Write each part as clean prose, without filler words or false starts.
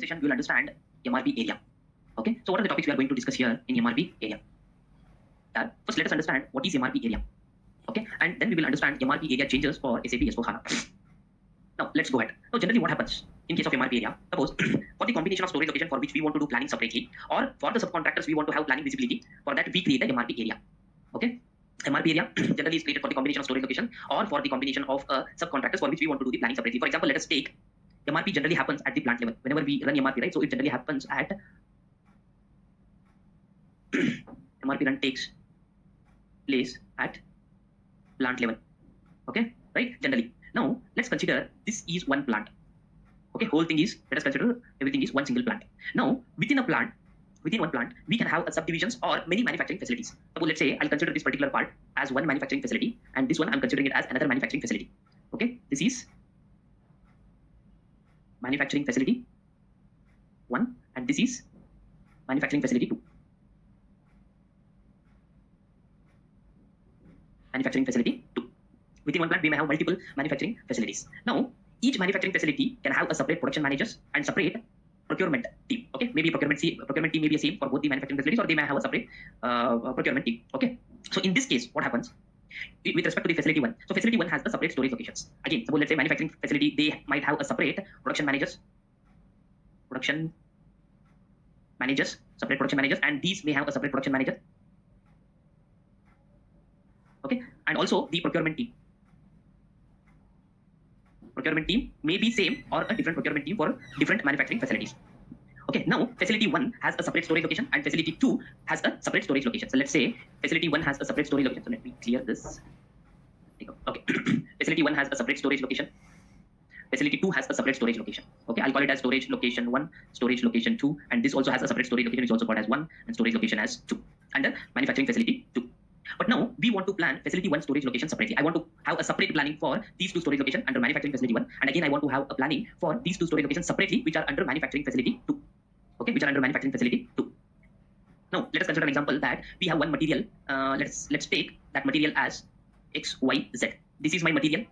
session we will understand MRP area. Okay, so what are the topics we are going to discuss here in MRP area? First, let us understand what is MRP area. Okay, and then we will understand MRP area changes for SAP S/4HANA. Now, let's go ahead. Now, generally, what happens in case of MRP area? Suppose for the combination of storage location for which we want to do planning separately, or for the subcontractors we want to have planning visibility, for that we create the MRP area. Okay, MRP area generally is created for the combination of storage location or for the combination of subcontractors for which we want to do the planning separately. For example, let us take MRP generally happens at the plant level. Whenever we run MRP, right? So it generally happens at MRP run takes place at plant level. Okay, right? Generally. Now let's consider this is one plant. Okay, whole thing is, let us consider everything is one single plant. Now within a plant, within one plant, we can have subdivisions or many manufacturing facilities. Suppose let's say I'll consider this particular part as one manufacturing facility, and this one I'm considering it as another manufacturing facility. Okay, this is manufacturing facility 1 and this is manufacturing facility 2. Manufacturing facility 2. Within one plant, we may have multiple manufacturing facilities. Now, each manufacturing facility can have a separate production managers and separate procurement team. Okay, maybe procurement team may be the same for both the manufacturing facilities, or they may have a separate procurement team. Okay, so in this case, what happens with respect to the facility 1? So facility 1 has the separate storage locations. Again, suppose let's say manufacturing facility, they might have a separate production managers, separate production managers, and these may have a separate production manager. Okay, and also the procurement team. Procurement team may be same or a different procurement team for different manufacturing facilities. Okay, now facility 1 has a separate storage location and facility 2 has a separate storage location. So let's say facility 1 has a separate storage location. So let me clear this. Okay, facility 1 has a separate storage location. Facility 2 has a separate storage location. Okay, I'll call it as storage location 1, storage location 2, and this also has a separate storage location, which is also called as 1, and storage location as 2, under manufacturing facility 2. But now we want to plan facility 1 storage location separately. I want to have a separate planning for these two storage locations under manufacturing facility 1, and again I want to have a planning for these two storage locations separately, which are under manufacturing facility 2. Okay, which are under manufacturing facility 2. Now let us consider an example that we have one material. Let's take that material as XYZ. This is my material.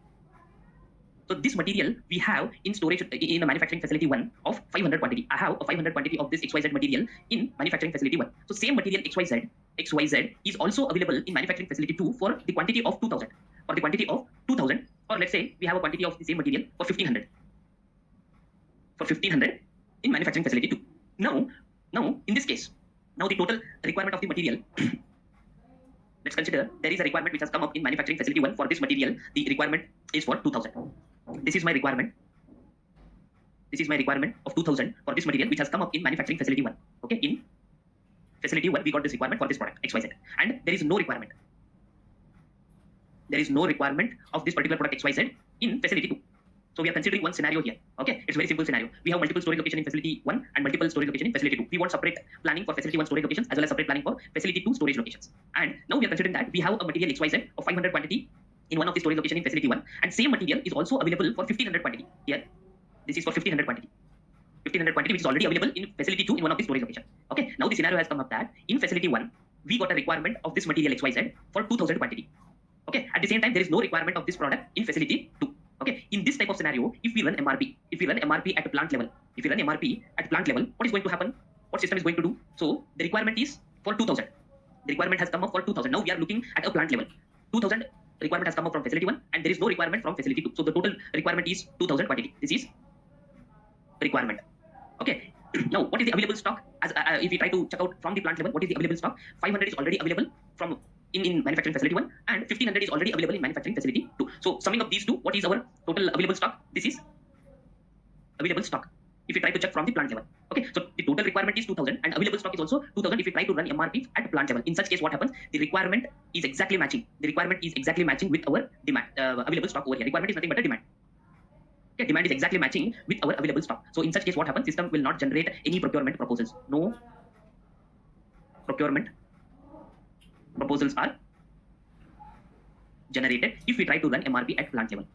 So this material we have in storage in a manufacturing facility 1 of 500 quantity. I have a 500 quantity of this XYZ material in manufacturing facility 1. So same material XYZ is also available in manufacturing facility 2 for the quantity of 2000. For the quantity of 2000, or let's say we have a quantity of the same material for 1500. For 1500 in manufacturing facility 2. Now in this case, now the total requirement of the material. Let's consider there is a requirement which has come up in manufacturing facility 1 for this material. The requirement is for 2000. This is my requirement. This is my requirement of 2000 for this material which has come up in manufacturing facility 1. Okay, in facility 1 we got this requirement for this product XYZ, and there is no requirement. There is no requirement of this particular product XYZ in facility 2. So we are considering one scenario here. Okay, it's a very simple scenario. We have multiple storage location in facility 1 and multiple storage location in facility 2. We want separate planning for facility 1 storage locations as well as separate planning for facility 2 storage locations. And now we are considering that we have a material XYZ of 500 quantity in one of the storage location in facility 1, and same material is also available for 1500 quantity. Here, this is for 1500 quantity. 1500 quantity which is already available in facility 2 in one of the storage location. Okay, now the scenario has come up that in facility 1 we got a requirement of this material XYZ for 2000 quantity. Okay, at the same time there is no requirement of this product in facility 2. Okay, in this type of scenario, if we run MRP at plant level, what is going to happen? What system is going to do? So the requirement is for 2000. The requirement has come up for 2000. Now we are looking at a plant level. 2000 requirement has come up from facility 1, and there is no requirement from facility 2. So the total requirement is 2000 quantity. This is requirement. Okay. Now what is the available stock? As if we try to check out from the plant level, what is the available stock? 500 is already available from in manufacturing facility 1, and 1500 is already available in manufacturing facility 2. So summing up these two, what is our total available stock? This is available stock if we try to check from the plant level. Okay, so the total requirement is 2000 and available stock is also 2000 if we try to run MRP at plant level. In such case, what happens? The requirement is exactly matching. The requirement is exactly matching with our demand. Available stock over here. Requirement is nothing but a demand. Okay, demand is exactly matching with our available stock. So in such case, what happens? System will not generate any procurement proposals. No procurement proposals are generated if we try to run MRP at plant level.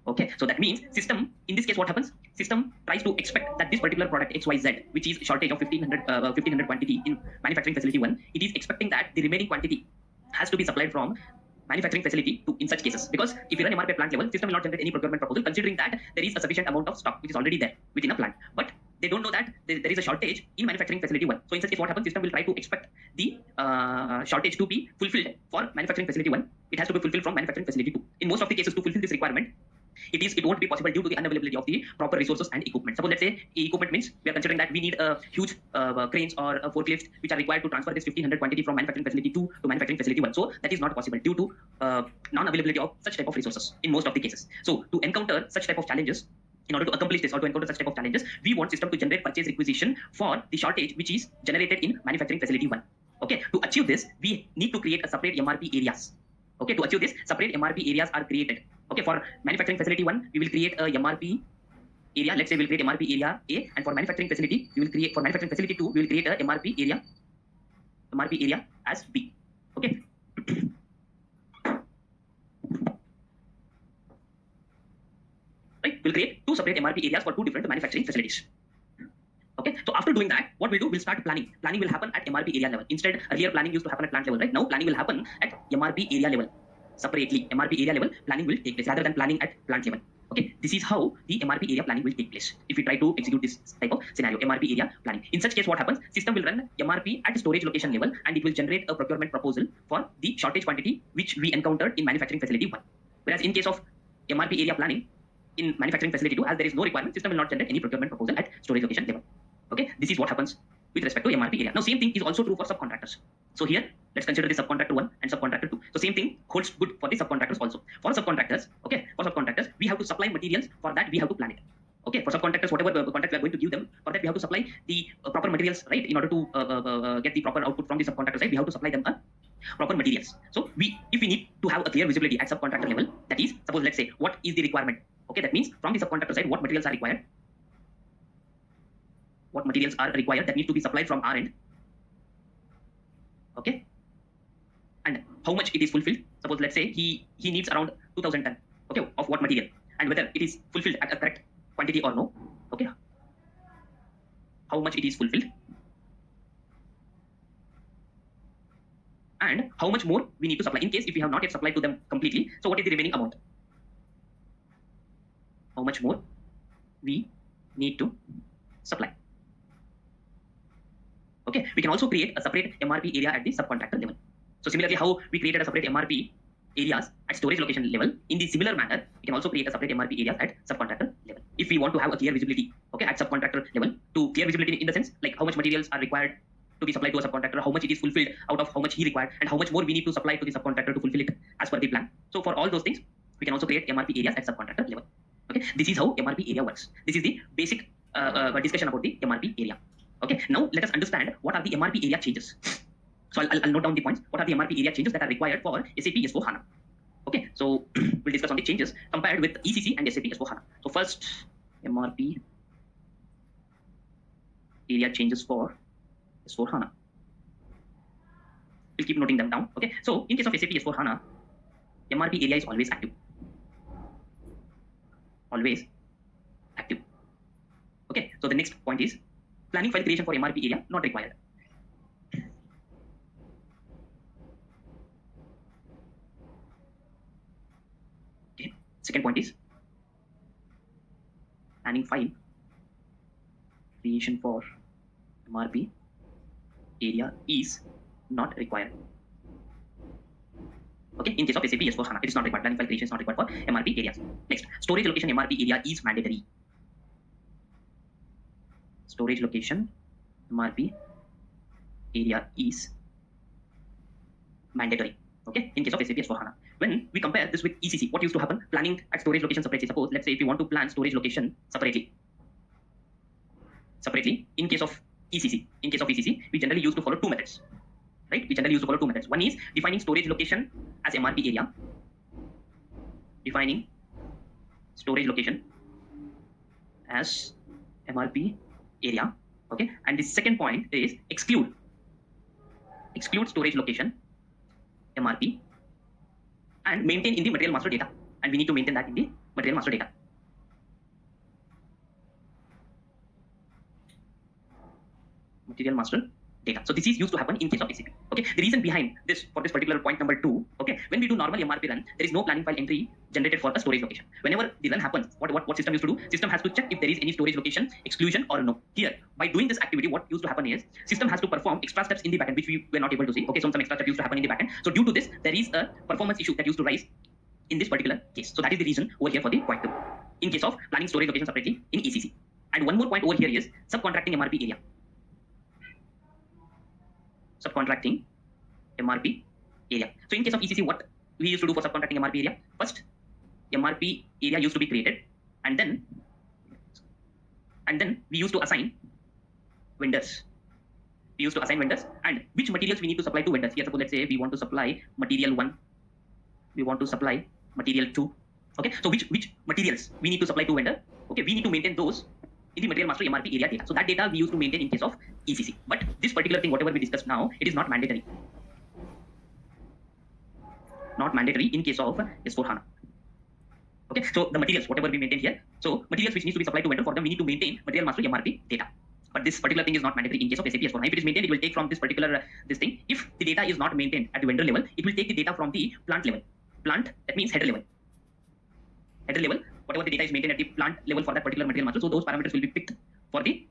Okay, so that means system, in this case what happens? System tries to expect that this particular product XYZ, which is shortage of 1500 quantity in manufacturing facility 1, it is expecting that the remaining quantity has to be supplied from manufacturing facility to in such cases, because if you run MRP at plant level, system will not generate any procurement proposal considering that there is a sufficient amount of stock which is already there within a plant, but they don't know that there is a shortage in manufacturing facility 1. So in such case, what happens, system will try to expect the shortage to be fulfilled for manufacturing facility 1. It has to be fulfilled from manufacturing facility 2. In most of the cases, to fulfill this requirement, it won't be possible due to the unavailability of the proper resources and equipment. Suppose let's say equipment means we are considering that we need a huge cranes or forklifts which are required to transfer this 1500 quantity from manufacturing facility 2 to manufacturing facility 1. So that is not possible due to non-availability of such type of resources in most of the cases. So to encounter such type of challenges, in order to accomplish this or to encounter such type of challenges, we want system to generate purchase requisition for the shortage which is generated in manufacturing facility 1. Okay, to achieve this, we need to create a separate MRP areas. Okay, to achieve this, separate MRP areas are created. Okay, for manufacturing facility 1, we will create a MRP area. Let's say we'll create MRP area A, and for manufacturing facility, we will create for manufacturing facility 2, we will create a MRP area as B. Okay. Right, we'll create two separate MRP areas for two different manufacturing facilities. Okay, so after doing that, what we'll do, we'll start planning. Planning will happen at MRP area level. Instead, earlier planning used to happen at plant level, right? Now planning will happen at MRP area level. Separately, MRP area level planning will take place rather than planning at plant level. Okay, this is how the MRP area planning will take place. If we try to execute this type of scenario, MRP area planning. In such case, what happens? System will run MRP at storage location level, and it will generate a procurement proposal for the shortage quantity which we encountered in manufacturing facility 1. Whereas in case of MRP area planning in manufacturing facility 2, as there is no requirement, system will not generate any procurement proposal at storage location level. Okay, this is what happens with respect to MRP area. Now, same thing is also true for subcontractors. So here, let's consider the subcontractor 1 and subcontractor 2. So same thing holds good for the subcontractors also. For subcontractors, okay, for subcontractors, we have to supply materials. For that, we have to plan it. Okay, for subcontractors, whatever contract we are going to give them, for that we have to supply the proper materials, right? In order to get the proper output from the subcontractor side, we have to supply them proper materials. So if we need to have a clear visibility at subcontractor level, that is, suppose let's say, what is the requirement? Okay, that means from the subcontractor side, what materials are required? What materials are required that need to be supplied from our end? Okay, and how much it is fulfilled. Suppose let's say he needs around 2000 ton, okay, of what material, and whether it is fulfilled at a correct quantity or no. Okay, how much it is fulfilled, and how much more we need to supply in case if we have not yet supplied to them completely. So what is the remaining amount? How much more we need to supply. Okay, we can also create a separate MRP area at the subcontractor level. So similarly, how we created a separate MRP areas at storage location level, in the similar manner, we can also create a separate MRP areas at subcontractor level. If we want to have a clear visibility, okay, at subcontractor level, to clear visibility in the sense like how much materials are required to be supplied to a subcontractor, how much it is fulfilled out of how much he required, and how much more we need to supply to the subcontractor to fulfill it as per the plan. So for all those things, we can also create MRP areas at subcontractor level. Okay, this is how MRP area works. This is the basic discussion about the MRP area. Okay, now let us understand what are the MRP area changes. So I'll note down the points. What are the MRP area changes that are required for SAP S/4HANA? Okay, so we'll discuss on the changes compared with ECC and SAP S/4HANA. So first, MRP area changes for S/4HANA. We'll keep noting them down. Okay, so in case of SAP S/4HANA, MRP area is always active. Always active. Okay, so the next point is planning file creation for MRP area not required. Okay, second point is planning file creation for MRP area is not required. Okay, in case of SAP S/4HANA, it is not required. Planning file creation is not required for MRP areas. Next, storage location MRP area is mandatory. Storage location MRP area is mandatory. Okay, in case of SAP S/4HANA. When we compare this with ECC, what used to happen? Planning at storage location separately. Suppose, let's say, if you want to plan storage location separately, in case of ECC, we generally used to follow two methods. Right? We generally use to follow two methods. One is defining storage location as MRP area. Defining storage location as MRP area. Okay. And the second point is exclude storage location MRP and maintain in the material master data. And we need to maintain that in the material master data. Material master data. So this is used to happen in case of SAP. Okay, the reason behind this for this particular point number 2. Okay, when we do normal MRP run, there is no planning file entry generated for a storage location. Whenever the run happens, what system used to do? System has to check if there is any storage location exclusion or no. Here, by doing this activity, what used to happen is system has to perform extra steps in the backend which we were not able to see. Okay, so some extra steps used to happen in the backend. So due to this, there is a performance issue that used to rise in this particular case. So that is the reason over here for the point 2. In case of planning storage location separately in ECC. And one more point over here is subcontracting MRP area. Subcontracting MRP area. So in case of ECC, what we used to do for subcontracting MRP area? First, MRP area used to be created, and then we used to assign vendors. We used to assign vendors and which materials we need to supply to vendors. Here, suppose let's say we want to supply material 1, we want to supply material 2. Okay, so which materials we need to supply to vendor? Okay, we need to maintain those in the material master MRP area data. So that data we used to maintain in case of ECC. But this particular thing, whatever we discussed now, it is not mandatory. Not mandatory in case of S4HANA. Okay, so the materials, whatever we maintain here, so materials which needs to be supplied to vendor, for them we need to maintain material master MRP data. But this particular thing is not mandatory in case of SAP S4HANA. If it is maintained, it will take from this particular this thing. If the data is not maintained at the vendor level, it will take the data from the plant level. Plant, that means header level. Header level, whatever the data is maintained at the plant level for that particular material master, so those parameters will be picked for the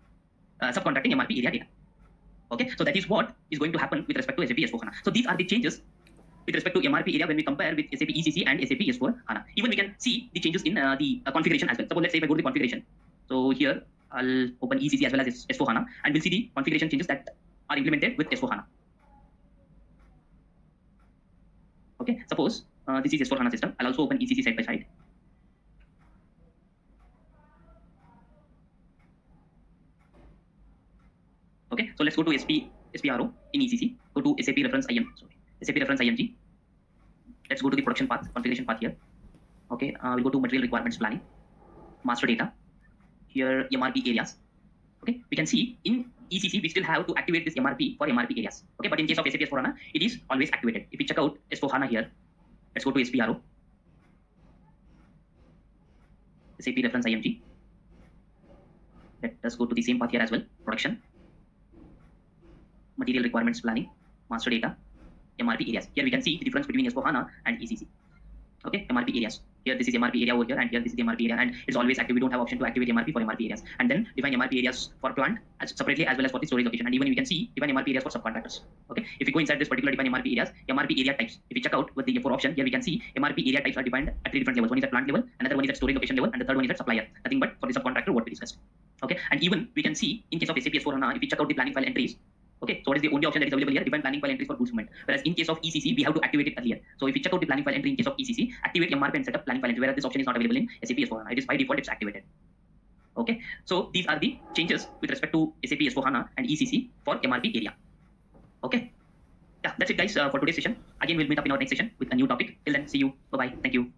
subcontracting MRP area data. Okay, so that is what is going to happen with respect to SAP S4HANA. So these are the changes with respect to MRP area when we compare with SAP ECC and SAP S4HANA. Even we can see the changes in the configuration as well. Suppose let's say if I go to the configuration. So here I'll open ECC as well as S4HANA and we'll see the configuration changes that are implemented with S4HANA. Okay, suppose this is S4HANA system. I'll also open ECC side by side. Okay, so let's go to SPRO in ECC. Go to SAP reference IM. Sorry, SAP reference IMG. Let's go to the production path, configuration path here. Okay, we'll go to material requirements planning, master data. Here MRP areas. Okay, we can see in ECC we still have to activate this MRP for MRP areas. Okay, but in case of SAP S4HANA, it is always activated. If we check out S4HANA here, let's go to SPRO. SAP reference IMG. Let us go to the same path here as well. Production. Material requirements planning, master data, MRP areas. Here we can see the difference between S4HANA and ECC. Okay, MRP areas. Here this is MRP area over here, and here this is the MRP area, and it's always active. We don't have option to activate MRP for MRP areas. And then define MRP areas for plant as separately as well as for the storage location. And even we can see define MRP areas for subcontractors. Okay, if we go inside this particular define MRP areas, MRP area types. If we check out with the F4 option, here we can see MRP area types are defined at 3 different levels. One is at plant level, another one is at storage location level, and the third one is at supplier. Nothing but for the subcontractor what we discussed. Okay, and even we can see in case of SAP S4HANA, if we check out the planning file entries. Okay, so what is the only option that is available here? Define planning file entries for goods movement. Whereas in case of ECC, we have to activate it earlier. So if we check out the planning file entry in case of ECC, activate MRP and set up planning file entry. Whereas this option is not available in SAP S4HANA. It is by default it's activated. Okay, so these are the changes with respect to SAP S4HANA and ECC for MRP area. Okay, yeah, that's it guys for today's session. Again, we'll meet up in our next session with a new topic. Till then, see you. Bye bye. Thank you.